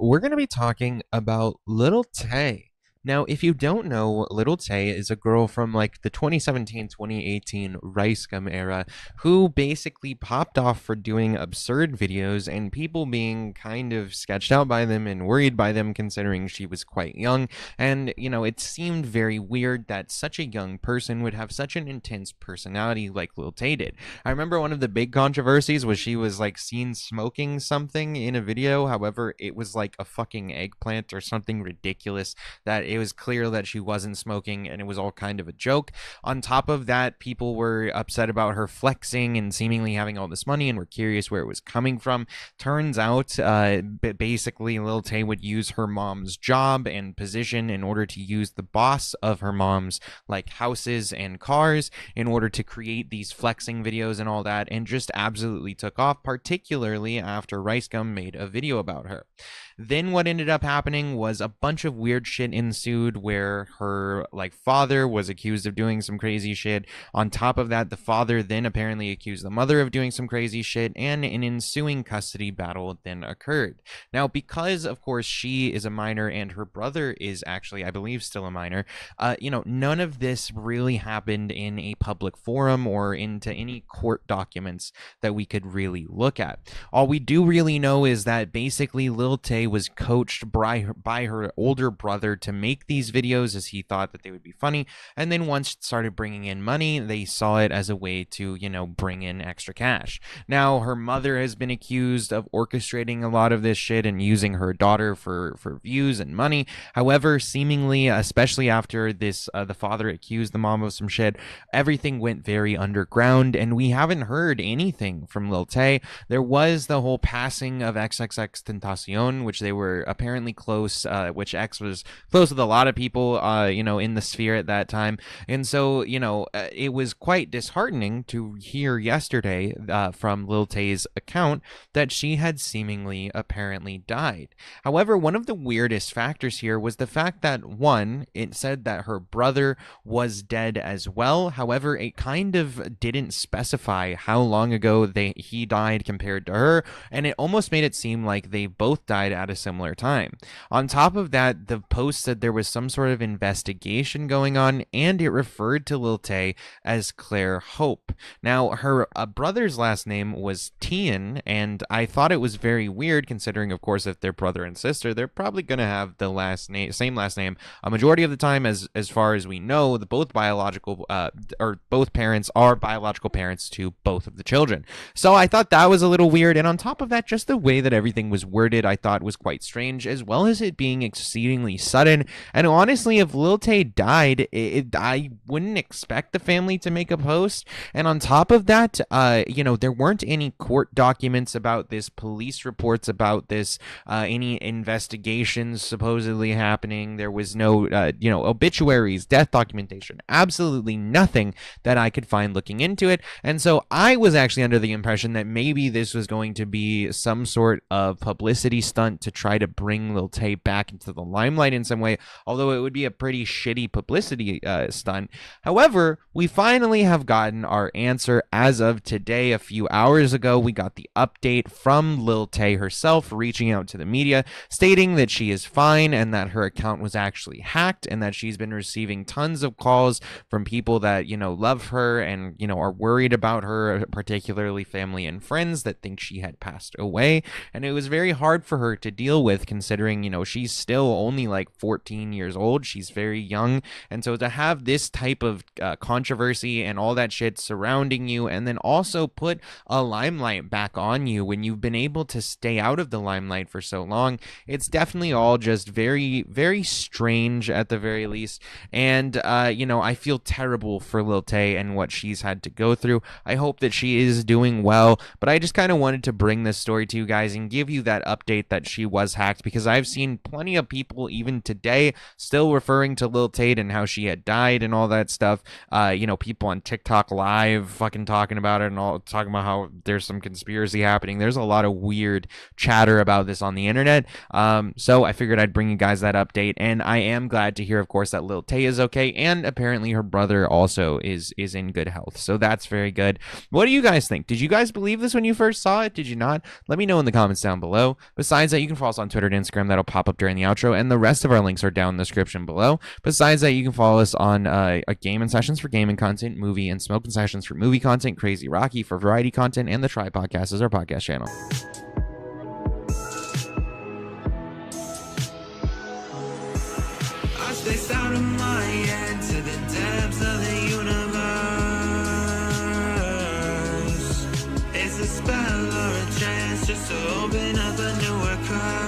we're going to be talking about Lil Tay. Now, if you don't know, Lil Tay is a girl from like the 2017-2018 Rice Gum era who basically popped off for doing absurd videos and people being kind of sketched out by them and worried by them considering she was quite young. And, it seemed very weird that such a young person would have such an intense personality like Lil Tay did. I remember one of the big controversies was she was like seen smoking something in a video. However, it was like a fucking eggplant or something ridiculous that it was clear that she wasn't smoking and it was all kind of a joke. On top of that, people were upset about her flexing and seemingly having all this money and were curious where it was coming from. Turns out, basically, Lil Tay would use her mom's job and position in order to use the boss of her mom's like houses and cars in order to create these flexing videos and all that, and just absolutely took off, particularly after Rice Gum made a video about her. Then what ended up happening was a bunch of weird shit ensued where her like father was accused of doing some crazy shit. On top of that, the father then apparently accused the mother of doing some crazy shit, and an ensuing custody battle then occurred. Now, because of course she is a minor and her brother is actually, I believe, still a minor, none of this really happened in a public forum or into any court documents that we could really look at. All we do really know is that basically Lil Tay was coached by her older brother to make these videos as he thought that they would be funny, and then once it started bringing in money, they saw it as a way to bring in extra cash. Now her mother has been accused of orchestrating a lot of this shit and using her daughter for views and money. However, seemingly, especially after this the father accused the mom of some shit, everything went very underground and we haven't heard anything from Lil Tay. There was the whole passing of XXXTentacion, which they were apparently close, which X was close with a lot of people, in the sphere at that time. And so, it was quite disheartening to hear yesterday from Lil Tay's account that she had seemingly apparently died. However, one of the weirdest factors here was the fact that, one, it said that her brother was dead as well. However, it kind of didn't specify how long ago he died compared to her, and it almost made it seem like they both died at a similar time. On top of that, the post said there was some sort of investigation going on, and it referred to Lil Tay as Claire Hope. Now, her brother's last name was Tian, and I thought it was very weird considering, of course, if they're brother and sister, they're probably going to have the same last name a majority of the time. As far as we know, both parents are biological parents to both of the children. So I thought that was a little weird, and on top of that, just the way that everything was worded I thought was quite strange, as well as it being exceedingly sudden. And honestly, if Lil Tay died, I wouldn't expect the family to make a post. And on top of that, there weren't any court documents about this, police reports about this, any investigations supposedly happening. There was no obituaries, death documentation, absolutely nothing that I could find looking into it. And so I was actually under the impression that maybe this was going to be some sort of publicity stunt to try to bring Lil Tay back into the limelight in some way, although it would be a pretty shitty publicity stunt. However, we finally have gotten our answer as of today. A few hours ago, we got the update from Lil Tay herself reaching out to the media, stating that she is fine and that her account was actually hacked and that she's been receiving tons of calls from people that, love her and, are worried about her, particularly family and friends that think she had passed away. And it was very hard for her to deal with considering, she's still only like 14 years old. She's very young. And so to have this type of controversy and all that shit surrounding you, and then also put a limelight back on you when you've been able to stay out of the limelight for so long, it's definitely all just very, very strange at the very least. And, I feel terrible for Lil Tay and what she's had to go through. I hope that she is doing well, but I just kind of wanted to bring this story to you guys and give you that update that she was hacked, because I've seen plenty of people even today still referring to Lil Tay and how she had died and all that stuff. People on TikTok live fucking talking about it and all, talking about how there's some conspiracy happening. There's a lot of weird chatter about this on the internet. So I figured I'd bring you guys that update, and I am glad to hear, of course, that Lil Tay is okay, and apparently her brother also is in good health. So that's very good. What do you guys think? Did you guys believe this when you first saw it? Did you not? Let me know in the comments down below. Besides that, you can can follow us on Twitter and Instagram. That'll pop up during the outro, and the rest of our links are down in the description below. Besides that, you can follow us on Gaming Sessions for gaming content, movie and smoking sessions for movie content, CrazyRocky for variety content, and the Try Podcast is our podcast channel. I spaced out of my head to the depths of the universe. It's a spell or a chance just to open up a newer car.